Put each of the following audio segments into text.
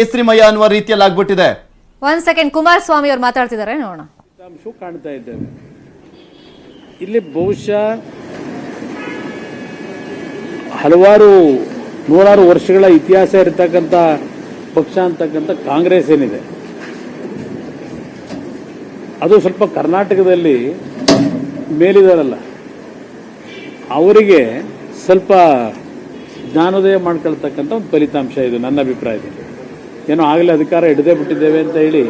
ಕೇಸರಿಮಯ ಅನ್ನುವ ರೀತಿಯಲ್ಲಿ ಆಗ್ಬಿಟ್ಟಿದೆ. ಒಂದ್ ಸೆಕೆಂಡ್, ಕುಮಾರಸ್ವಾಮಿ ಅವರು ಮಾತಾಡ್ತಿದ್ದಾರೆ, ನೋಡೋಣ. ಕಾಣ್ತಾ ಇದ್ದೇವೆ ಇಲ್ಲಿ ಬಹುಶಃ ಹಲವಾರು ನೂರಾರು ವರ್ಷಗಳ ಇತಿಹಾಸ ಇರತಕ್ಕಂಥ ಪಕ್ಷ ಅಂತಕ್ಕಂಥ ಕಾಂಗ್ರೆಸ್ ಏನಿದೆ, ಅದು ಸ್ವಲ್ಪ ಕರ್ನಾಟಕದಲ್ಲಿ ಮೇಲಿದಾರಲ್ಲ, ಅವರಿಗೆ ಸ್ವಲ್ಪ ಜ್ಞಾನೋದಯ ಮಾಡ್ಕೊಳ್ತಕ್ಕಂಥ ಒಂದು ಫಲಿತಾಂಶ ಇದು ನನ್ನ ಅಭಿಪ್ರಾಯದಲ್ಲಿ. ಏನೋ ಆಗಲೇ ಅಧಿಕಾರ ಹಿಡಿದೇ ಬಿಟ್ಟಿದ್ದೇವೆ ಅಂತ ಹೇಳಿ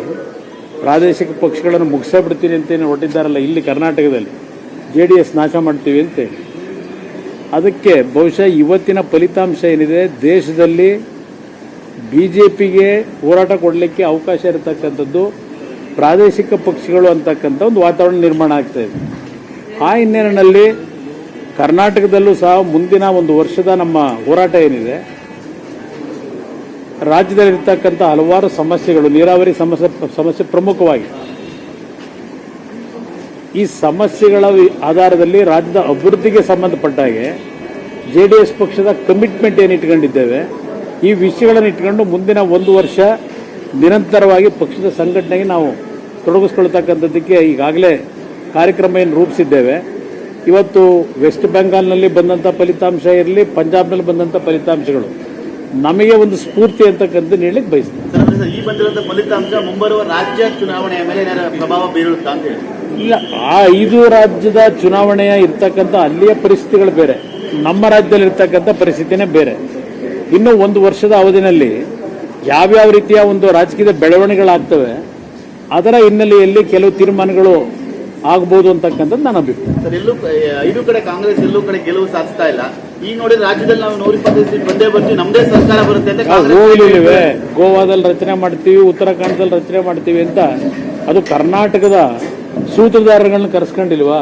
ಪ್ರಾದೇಶಿಕ ಪಕ್ಷಗಳನ್ನು ಮುಗಿಸೇ ಬಿಡ್ತೀನಿ ಅಂತೇನು ಹೊರಟಿದ್ದಾರಲ್ಲ ಇಲ್ಲಿ ಕರ್ನಾಟಕದಲ್ಲಿ, JDS ನಾಶ ಮಾಡ್ತೀವಿ ಅಂತೇಳಿ. ಅದಕ್ಕೆ ಬಹುಶಃ ಇವತ್ತಿನ ಫಲಿತಾಂಶ ಏನಿದೆ, ದೇಶದಲ್ಲಿ BJPಗೆ ಹೋರಾಟ ಕೊಡಲಿಕ್ಕೆ ಅವಕಾಶ ಇರತಕ್ಕಂಥದ್ದು ಪ್ರಾದೇಶಿಕ ಪಕ್ಷಗಳು ಅಂತಕ್ಕಂಥ ಒಂದು ವಾತಾವರಣ ನಿರ್ಮಾಣ ಆಗ್ತಾ ಇದೆ. ಆ ಹಿನ್ನೆಲೆಯಲ್ಲಿ ಕರ್ನಾಟಕದಲ್ಲೂ ಸಹ ಮುಂದಿನ ಒಂದು ವರ್ಷದ ನಮ್ಮ ಹೋರಾಟ ಏನಿದೆ, ರಾಜ್ಯದಲ್ಲಿರ್ತಕ್ಕಂಥ ಹಲವಾರು ಸಮಸ್ಯೆಗಳು, ನೀರಾವರಿ ಸಮಸ್ಯೆ ಪ್ರಮುಖವಾಗಿ, ಈ ಸಮಸ್ಯೆಗಳ ಆಧಾರದಲ್ಲಿ ರಾಜ್ಯದ ಅಭಿವೃದ್ಧಿಗೆ ಸಂಬಂಧಪಟ್ಟ ಹಾಗೆ JDS ಪಕ್ಷದ ಕಮಿಟ್ಮೆಂಟ್ ಏನು ಇಟ್ಕೊಂಡಿದ್ದೇವೆ, ಈ ವಿಷಯಗಳನ್ನು ಇಟ್ಕೊಂಡು ಮುಂದಿನ ಒಂದು ವರ್ಷ ನಿರಂತರವಾಗಿ ಪಕ್ಷದ ಸಂಘಟನೆಗೆ ನಾವು ತೊಡಗಿಸ್ಕೊಳ್ತಕ್ಕಂಥದ್ದಕ್ಕೆ ಈಗಾಗಲೇ ಕಾರ್ಯಕ್ರಮ ಏನು ರೂಪಿಸಿದ್ದೇವೆ. ಇವತ್ತು ವೆಸ್ಟ್ ಬೆಂಗಾಲ್ನಲ್ಲಿ ಬಂದಂಥ ಫಲಿತಾಂಶ ಇರಲಿ, ಪಂಜಾಬ್ನಲ್ಲಿ ಬಂದಂಥ ಫಲಿತಾಂಶಗಳು ನಮಗೆ ಒಂದು ಸ್ಫೂರ್ತಿ ಅಂತಕ್ಕಂಥದ್ದು ಹೇಳಲಿಕ್ಕೆ ಬಯಸ್ತೇನೆ. ಈ ಬಂದಿರುವಂತಹ ಫಲಿತಾಂಶ ಮುಂಬರುವ ರಾಜ್ಯ ಚುನಾವಣೆಯ ಮೇಲೆ ಪ್ರಭಾವ ಬೀರುತ್ತಾ ಅಂತ ಹೇಳಿ? ಇಲ್ಲ, ಆ 5 ರಾಜ್ಯದ ಚುನಾವಣೆಯ ಇರ್ತಕ್ಕಂಥ ಅಲ್ಲಿಯ ಪರಿಸ್ಥಿತಿಗಳು ಬೇರೆ, ನಮ್ಮ ರಾಜ್ಯದಲ್ಲಿ ಇರ್ತಕ್ಕಂಥ ಪರಿಸ್ಥಿತಿನೇ ಬೇರೆ. ಇನ್ನು ಒಂದು ವರ್ಷದ ಅವಧಿನಲ್ಲಿ ಯಾವ್ಯಾವ ರೀತಿಯ ಒಂದು ರಾಜಕೀಯ ಬೆಳವಣಿಗೆಗಳಾಗ್ತವೆ, ಅದರ ಹಿನ್ನೆಲೆಯಲ್ಲಿ ಕೆಲವು ತೀರ್ಮಾನಗಳು ಆಗ್ಬೋದು ಅಂತಕ್ಕಂಥದ್ದು ನನ್ನ ಅಭಿಪ್ರಾಯ. ಸರ್, ಎಲ್ಲೂ 5 ಕಡೆ ಕಾಂಗ್ರೆಸ್ ಎಲ್ಲೂ ಕಡೆ ಗೆಲುವು ಸಾಧಿಸ್ತಾ ಇಲ್ಲ. ಈಗ ನೋಡಿದ್ರೆ ರಾಜ್ಯದಲ್ಲಿ ನಾವು 120 ಸೀಟ್ ಬಂದೇ ಬರ್ತೀವಿ, ನಮ್ಮದೇ ಸರ್ಕಾರ ಬರುತ್ತೆ ಅಂತ ಹೋಗ್ಲಿವೆ. ಗೋವಾದಲ್ಲಿ ರಚನೆ ಮಾಡ್ತೀವಿ, ಉತ್ತರಾಖಂಡದಲ್ಲಿ ರಚನೆ ಮಾಡ್ತೀವಿ ಅಂತ, ಅದು ಕರ್ನಾಟಕದ ಸೂತ್ರಧಾರಗಳನ್ನ ಕರೆಸ್ಕೊಂಡಿಲ್ವಾ?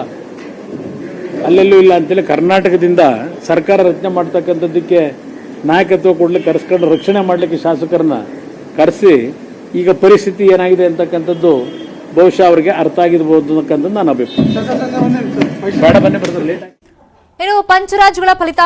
ಅಲ್ಲೆಲ್ಲೂ ಇಲ್ಲ ಅಂತೇಳಿ ಕರ್ನಾಟಕದಿಂದ ಸರ್ಕಾರ ರಚನೆ ಮಾಡ್ತಕ್ಕಂಥದ್ದಕ್ಕೆ ನಾಯಕತ್ವ ಕೊಡ್ಲಿಕ್ಕೆ ಕರೆಸ್ಕೊಂಡು ರಕ್ಷಣೆ ಮಾಡಲಿಕ್ಕೆ ಶಾಸಕರನ್ನ ಕರೆಸಿ ಈಗ ಪರಿಸ್ಥಿತಿ ಏನಾಗಿದೆ ಅಂತಕ್ಕಂಥದ್ದು ಬಹುಶಃ ಅವರಿಗೆ ಅರ್ಥ ಆಗಿರ್ಬೋದು ಅನ್ನಕ್ಕಂಥದ್ದು ನನ್ನ ಅಭಿಪ್ರಾಯ. ಬೇಡ, ಬನ್ನಿ ಬರ್ತಾರೆ ಲೇಟ್ ಆಗಿ. ಇನ್ನು ಪಂಚರಾಜ್ಯಗಳ ಫಲಿತಾಂಶ